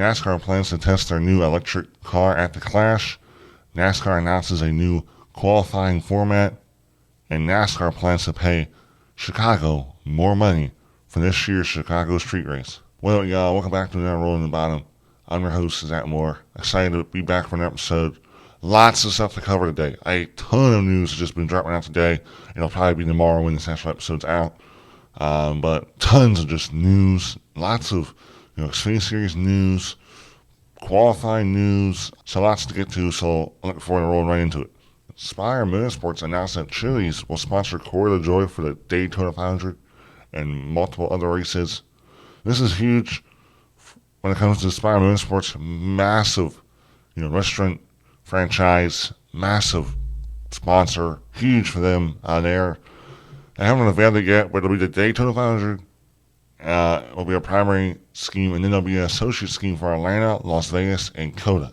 NASCAR plans to test their new electric car at the Clash. NASCAR announces a new qualifying format. And NASCAR plans to pay Chicago more money for this year's Chicago Street Race. Well, y'all, welcome back to another Roll in the Bottom. I'm your host, Zach Moore. Excited to be back for an episode. Lots of stuff to cover today. A ton of news has just been dropping out today. It'll probably be tomorrow when this actual episode's out. But tons of just news. Lots of Xfinity Series news, qualifying news. So lots to get to, so I'm looking forward to rolling right into it. Spire Motorsports announced that Chili's will sponsor Corey LaJoie for the Daytona 500 and multiple other races. This is huge when it comes to Spire Motorsports. Massive, restaurant franchise, massive sponsor, huge for them there. They haven't unveiled it yet, but it'll be the Daytona 500. It'll be a primary scheme, and then there'll be an associate scheme for Atlanta, Las Vegas, and COTA.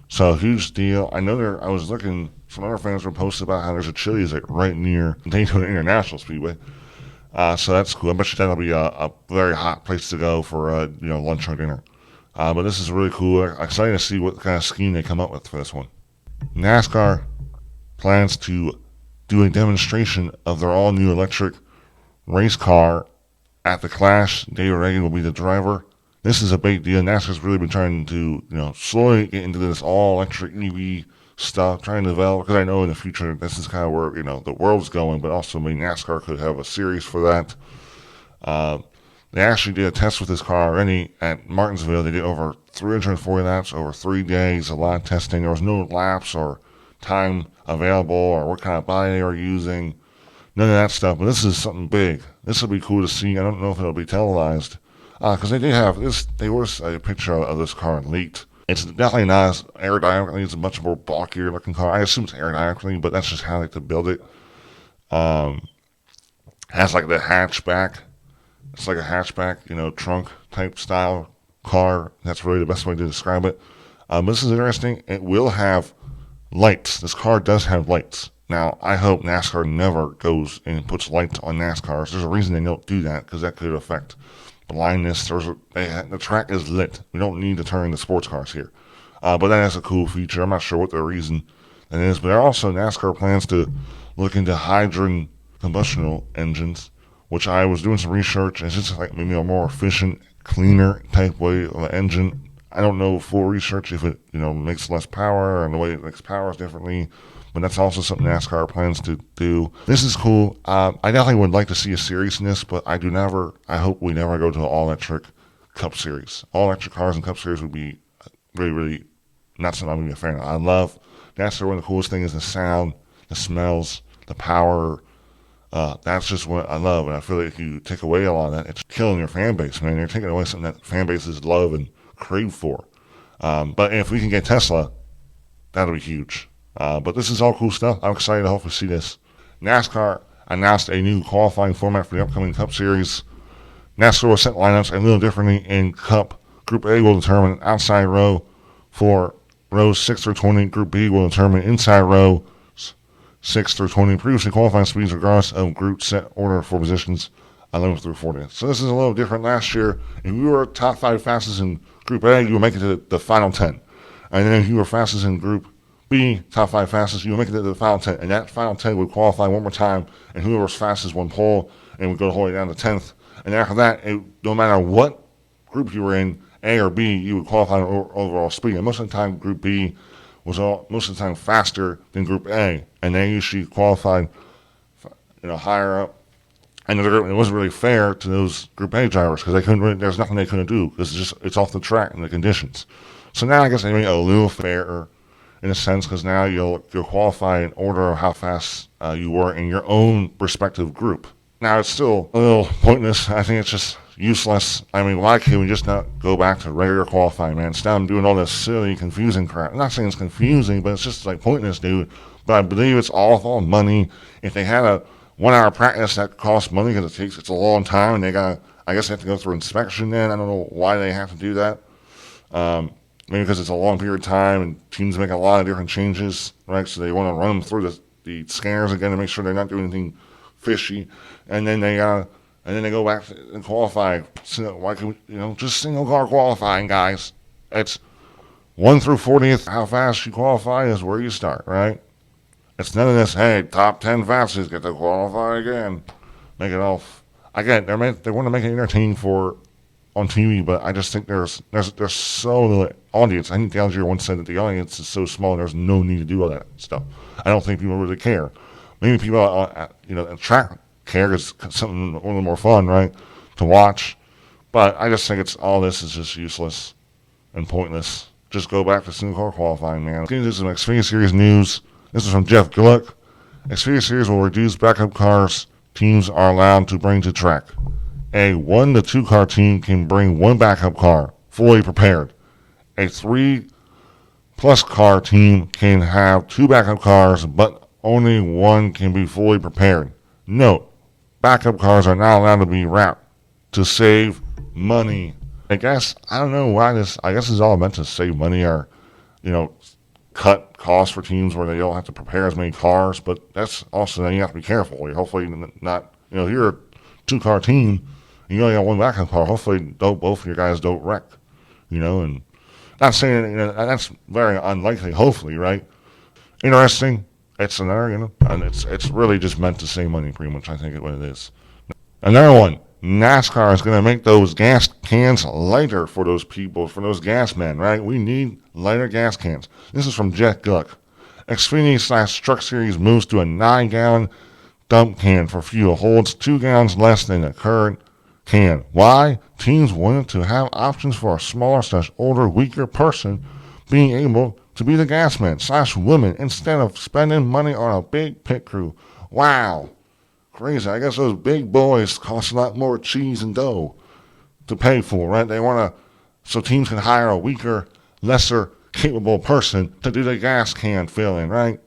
So, huge deal. I know I was looking, some other fans were posting about how there's a Chili's right near Daytona International Speedway. So that's cool. I bet you that'll be a very hot place to go for, lunch or dinner. But this is really cool. I'm excited to see what kind of scheme they come up with for this one. NASCAR plans to do a demonstration of their all-new electric race car at the Clash. David Reagan will be the driver. This is a big deal. NASCAR's really been trying to, slowly get into this all-electric EV stuff, trying to develop, because I know in the future this is kind of where, the world's going, but also NASCAR could have a series for that. They actually did a test with this car already at Martinsville. They did over 340 laps over 3 days, a lot of testing. There was no laps or time available or what kind of body they were using. None of that stuff, but this is something big. This will be cool to see. I don't know if it'll be televised, because they did have this. There was a picture of this car leaked. It's definitely not as aerodynamically. It's a much more bulkier looking car. I assume it's aerodynamically, but that's just how they like to build it. Has like the hatchback. It's like a hatchback, trunk type style car. That's really the best way to describe it. This is interesting. It will have lights. This car does have lights. Now, I hope NASCAR never goes and puts lights on NASCARs. There's a reason they don't do that, because that could affect blindness. The track is lit. We don't need to turn the sports cars here. But that is a cool feature. I'm not sure what the reason that is. But there are also NASCAR plans to look into hydrogen combustion engines, which I was doing some research. It's just like maybe a more efficient, cleaner type way of an engine. I don't know full research if it makes less power and the way it makes power is differently. But that's also something NASCAR plans to do. This is cool. I definitely would like to see a series in this, but I hope we never go to an all-electric Cup Series. All-electric cars and Cup Series would be really, really not something I'm going to be a fan of. I love NASCAR. One of the coolest things is the sound, the smells, the power. That's just what I love, and I feel like if you take away a lot of that, it's killing your fan base, man. You're taking away something that fan bases love and crave for. But if we can get Tesla, that'll be huge. But this is all cool stuff. I'm excited to hopefully see this. NASCAR announced a new qualifying format for the upcoming Cup Series. NASCAR will set lineups a little differently in Cup. Group A will determine outside row for rows 6 through 20. Group B will determine inside row 6 through 20. Previously qualifying speeds regardless of group set order for positions 11 through 40. So this is a little different. Last year, if you were top 5 fastest in Group A, you would make it to the final 10. And then if you were fastest in Group B, top 5 fastest, you would make it to the final 10. And that final 10 would qualify one more time, and whoever was fastest won pole and would go the whole way down to 10th. And after that, no matter what group you were in, A or B, you would qualify overall speed. And most of the time, Group B was most of the time faster than Group A, and they usually qualified, higher up. And it wasn't really fair to those Group A drivers because there's nothing they couldn't do because it's off the track and the conditions. So now I guess they made it a little fairer in a sense because now you'll qualify in order of how fast you were in your own respective group. Now it's still a little pointless. I think it's just useless. I mean, why can't we just not go back to regular qualifying, man? Instead of doing all this silly, confusing crap. I'm not saying it's confusing, but it's just like pointless, dude. But I believe it's all money. If they had a 1 hour practice that costs money because it's a long time, and I guess they have to go through inspection then. I don't know why they have to do that. Maybe because it's a long period of time and teams make a lot of different changes, right? So they want to run them through the scanners again to make sure they're not doing anything fishy. And then they go back and qualify. So why can we, just single car qualifying, guys? It's 1 through 40th. How fast you qualify is where you start, right? It's none of this, hey, top 10 fastest get to qualify again. Make it all. I get it. They want to make it entertaining for on TV, but I just think there's so little audience. I think the Algier once said that the audience is so small. There's no need to do all that stuff. I don't think people really care. Maybe people, at track care because something a little more fun, right, to watch. But I just think all this is just useless and pointless. Just go back to single car qualifying, man. Getting into some Xfinity Series news. This is from Jeff Gluck. Xfinity Series will reduce backup cars teams are allowed to bring to track. A 1 to 2 car team can bring one backup car, fully prepared. A 3+ car team can have 2 backup cars, but only one can be fully prepared. Note, backup cars are not allowed to be wrapped to save money. I don't know why I guess it's all meant to save money or, cut costs for teams where they don't have to prepare as many cars, but that's also, then you have to be careful. You're hopefully not, if you're a 2-car team, you only got one backup car, hopefully both of your guys don't wreck, and not saying, that's very unlikely, hopefully, right? Interesting. It's another, and it's really just meant to save money, pretty much, I think is what it is. Another one. NASCAR is going to make those gas cans lighter for those people, for those gas men, right? We need lighter gas cans. This is from Jeff Gluck. Xfinity/Truck Series moves to a 9-gallon dump can for fuel. Holds 2 gallons less than the current can. Why? Teams wanted to have options for a smaller/older, weaker person being able to be the gas man/woman instead of spending money on a big pit crew. Wow. Crazy. I guess those big boys cost a lot more cheese and dough to pay for, right? They want to, so teams can hire a weaker, lesser capable person to do the gas can filling, right?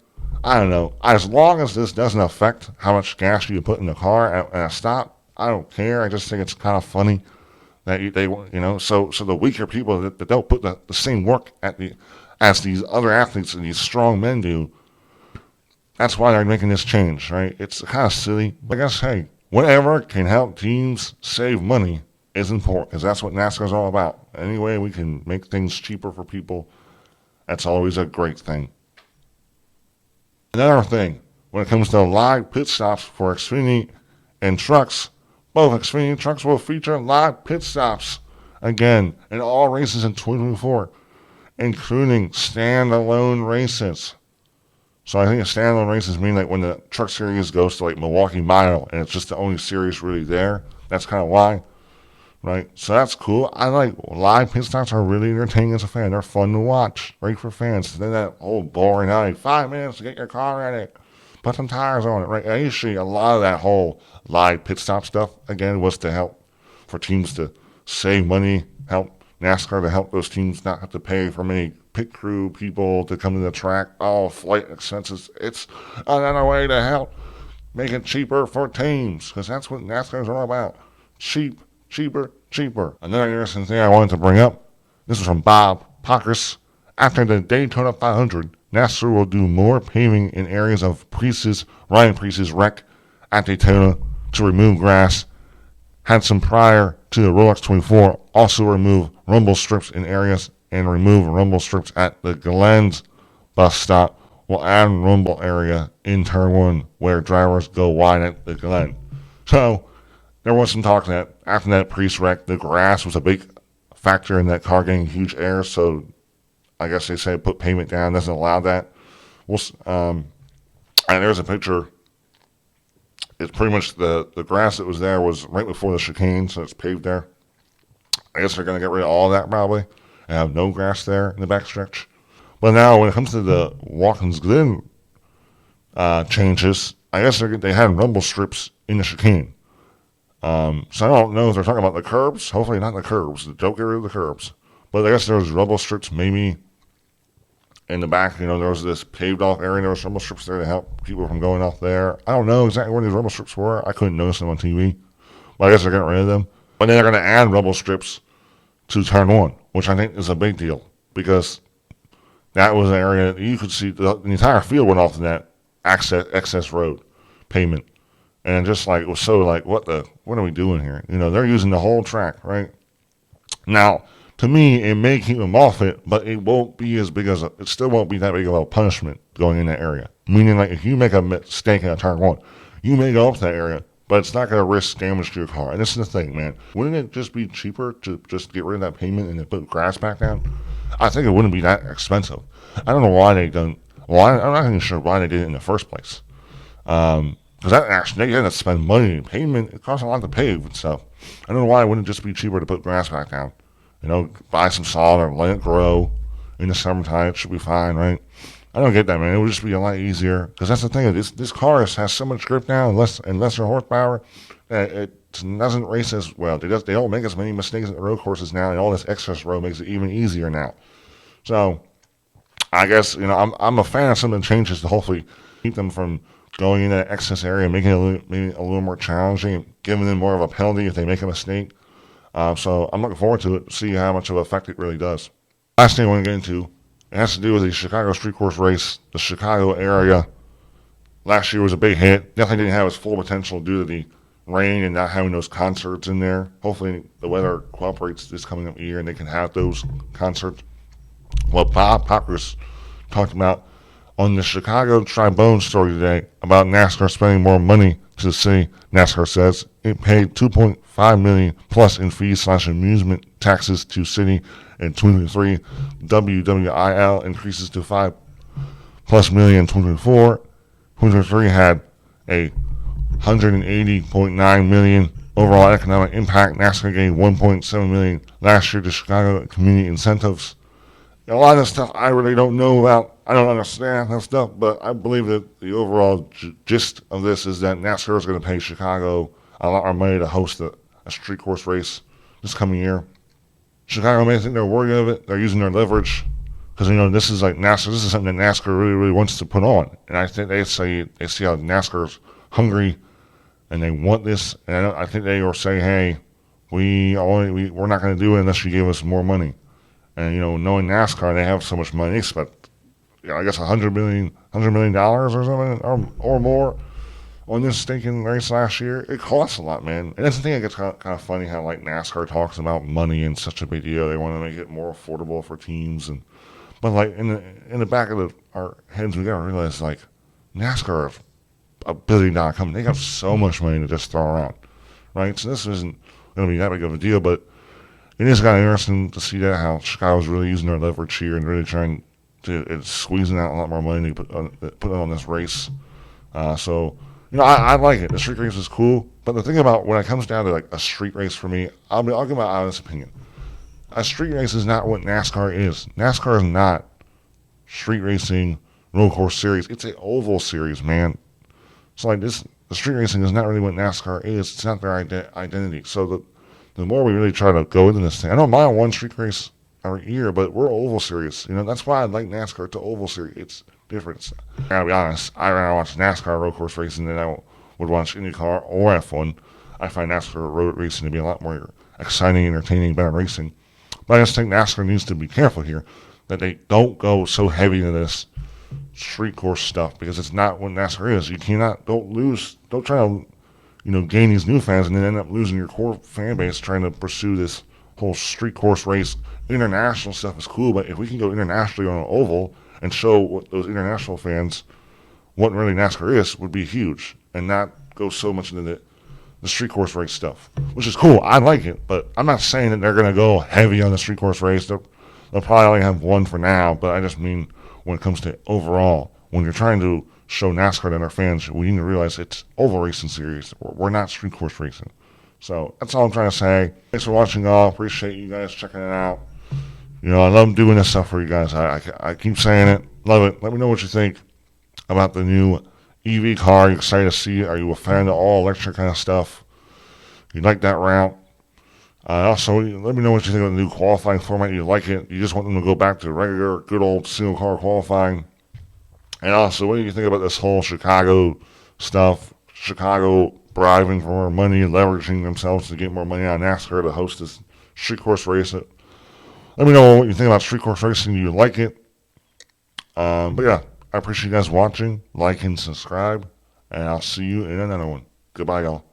I don't know. As long as this doesn't affect how much gas you put in the car at a stop, I don't care. I just think it's kind of funny that so the weaker people that don't put the same work as these other athletes and these strong men do. That's why they're making this change, right? It's kind of silly. But I guess, hey, whatever can help teams save money is important because that's what NASCAR is all about. Any way we can make things cheaper for people, that's always a great thing. Another thing, when it comes to live pit stops for Xfinity and trucks, both Xfinity and trucks will feature live pit stops again in all races in 2024, including standalone races. So I think a standalone races mean like when the truck series goes to like Milwaukee Mile and it's just the only series really there. That's kind of why, right? So that's cool. I like live pit stops are really entertaining as a fan. They're fun to watch, great for fans. Then that old boring 5 minutes to get your car ready, put some tires on it, right? Actually, a lot of that whole live pit stop stuff again was to help for teams to save money, help NASCAR to help those teams not have to pay for many pit crew people to come to the track. Flight expenses. It's another way to help make it cheaper for teams because that's what NASCAR is all about. Cheaper. Another interesting thing I wanted to bring up. This is from Bob Pockris. After the Daytona 500, NASCAR will do more paving in areas of Ryan Preece's wreck at Daytona to remove grass. Had some prior to the Rolex 24, also remove rumble strips in areas and remove rumble strips at the Glens bus stop. Will add rumble area in turn 1 where drivers go wide at the Glen. So there was some talk that after that Preece wreck, the grass was a big factor in that car getting huge air. So I guess they say put pavement down, doesn't allow that. And there's a picture. It's pretty much the grass that was there was right before the chicane, so it's paved there. I guess they're going to get rid of all of that probably and have no grass there in the backstretch. But now when it comes to the Watkins Glen changes, I guess they had rumble strips in the chicane. So I don't know if they're talking about the curbs. Hopefully not the curbs. Don't get rid of the curbs. But I guess there was rumble strips maybe in the back. There was this paved off area. There was rumble strips there to help people from going off there. I don't know exactly where these rumble strips were. I couldn't notice them on TV. But I guess they're getting rid of them. But then they're going to add rumble strips to turn 1, which I think is a big deal because that was an area that you could see the entire field went off in that excess road pavement. And just like, it was so like, what are we doing here? They're using the whole track, right? Now, to me, it may keep them off it, but it won't be as big as it still won't be that big of a punishment going in that area. Meaning, like, if you make a mistake in a turn one, you may go up to that area, but it's not going to risk damage to your car. And this is the thing, man. Wouldn't it just be cheaper to just get rid of that pavement and then put grass back down? I think it wouldn't be that expensive. I don't know why they done. Well, I'm not even sure why they did it in the first place. Because that actually, they had to spend money. Pavement, it costs a lot to pave and stuff. I don't know why it wouldn't just be cheaper to put grass back down. You know, buy some sod or let it grow in the summertime. It should be fine, right? I don't get that, man. It would just be a lot easier. Because that's the thing. This car has so much grip now and lesser horsepower that it doesn't race as well. They don't make as many mistakes at the road courses now, and all this excess road makes it even easier now. So, I guess, you know, I'm a fan of some of the changes to hopefully keep them from going into that excess area, making it maybe a little more challenging, giving them more of a penalty if they make a mistake. So I'm looking forward to it, see how much of an effect it really does. Last thing I want to get into, it has to do with the Chicago Street Course Race. The Chicago area last year was a big hit. Definitely didn't have its full potential due to the rain and not having those concerts in there. Hopefully the weather cooperates this coming up year and they can have those concerts. Well, Bob Pockers talked about on the Chicago Tribune story today about NASCAR spending more money to the city. NASCAR says it paid $2.5 million plus in fees / amusement taxes to city in 2023. WWIL increases to $5+ million in 2024. 2023 had a $180.9 million overall economic impact. NASCAR gained $1.7 million last year to Chicago community incentives. A lot of stuff I really don't know about. I don't understand that stuff, but I believe that the overall gist of this is that NASCAR is going to pay Chicago a lot more money to host a street course race this coming year. Chicago may think they're worthy of it. They're using their leverage because, you know, this is like NASCAR. This is something that NASCAR really, really wants to put on, and I think they see how NASCAR's hungry and they want this, and I think they will say, hey, we're not going to do it unless you give us more money. And, you know, knowing NASCAR, they have so much money. They spent, you know, I guess $100 million or something, or more on this stinking race last year. It costs a lot, man. And that's the thing that gets kind of funny how, like, NASCAR talks about money and such a big deal. They want to make it more affordable for teams. But, like, in the back of our heads, we got to realize, like, NASCAR is a $1 billion company. They have so much money to just throw around, right? So this isn't going to be that big of a deal, but it is kind of interesting to see that how Chicago's really using their leverage here and really trying to squeezing out a lot more money to put on this race. So, you know, I like it. The street race is cool, but the thing about when it comes down to like a street race for me, I'll give my honest opinion. A street race is not what NASCAR is. NASCAR is not street racing road course series. It's an oval series, man. So like this, the street racing is not really what NASCAR is. It's not their identity. So the more we really try to go into this thing, I don't mind one street race every year, but we're oval series. You know, that's why I like NASCAR to oval series. It's different. I gotta be honest, I rather watch NASCAR road course racing than I would watch IndyCar or F1. I find NASCAR road racing to be a lot more exciting, entertaining, better racing. But I just think NASCAR needs to be careful here that they don't go so heavy into this street course stuff because it's not what NASCAR is. You don't try to, you know, gain these new fans and then end up losing your core fan base trying to pursue this whole street course race. International stuff is cool, but if we can go internationally on an oval and show what those international fans what really NASCAR is, would be huge, and not go so much into the street course race stuff, which is cool. I like it, but I'm not saying that they're going to go heavy on the street course race. They'll probably only have one for now, but I just mean when it comes to overall, when you're trying to show NASCAR to their fans, we need to realize it's oval racing series. We're not street course racing. So that's all I'm trying to say. Thanks for watching, all. Appreciate you guys checking it out. You know, I love doing this stuff for you guys. I keep saying it. Love it. Let me know what you think about the new EV car. Are you excited to see it? Are you a fan of all electric kind of stuff? You like that route? Also, let me know what you think of the new qualifying format. You like it? You just want them to go back to regular, good old single car qualifying? And also, what do you think about this whole Chicago stuff? Chicago bribing for more money, leveraging themselves to get more money out of NASCAR to host this street course race. Let me know what you think about street course racing. Do you like it? But yeah, I appreciate you guys watching. Like and subscribe. And I'll see you in another one. Goodbye, y'all.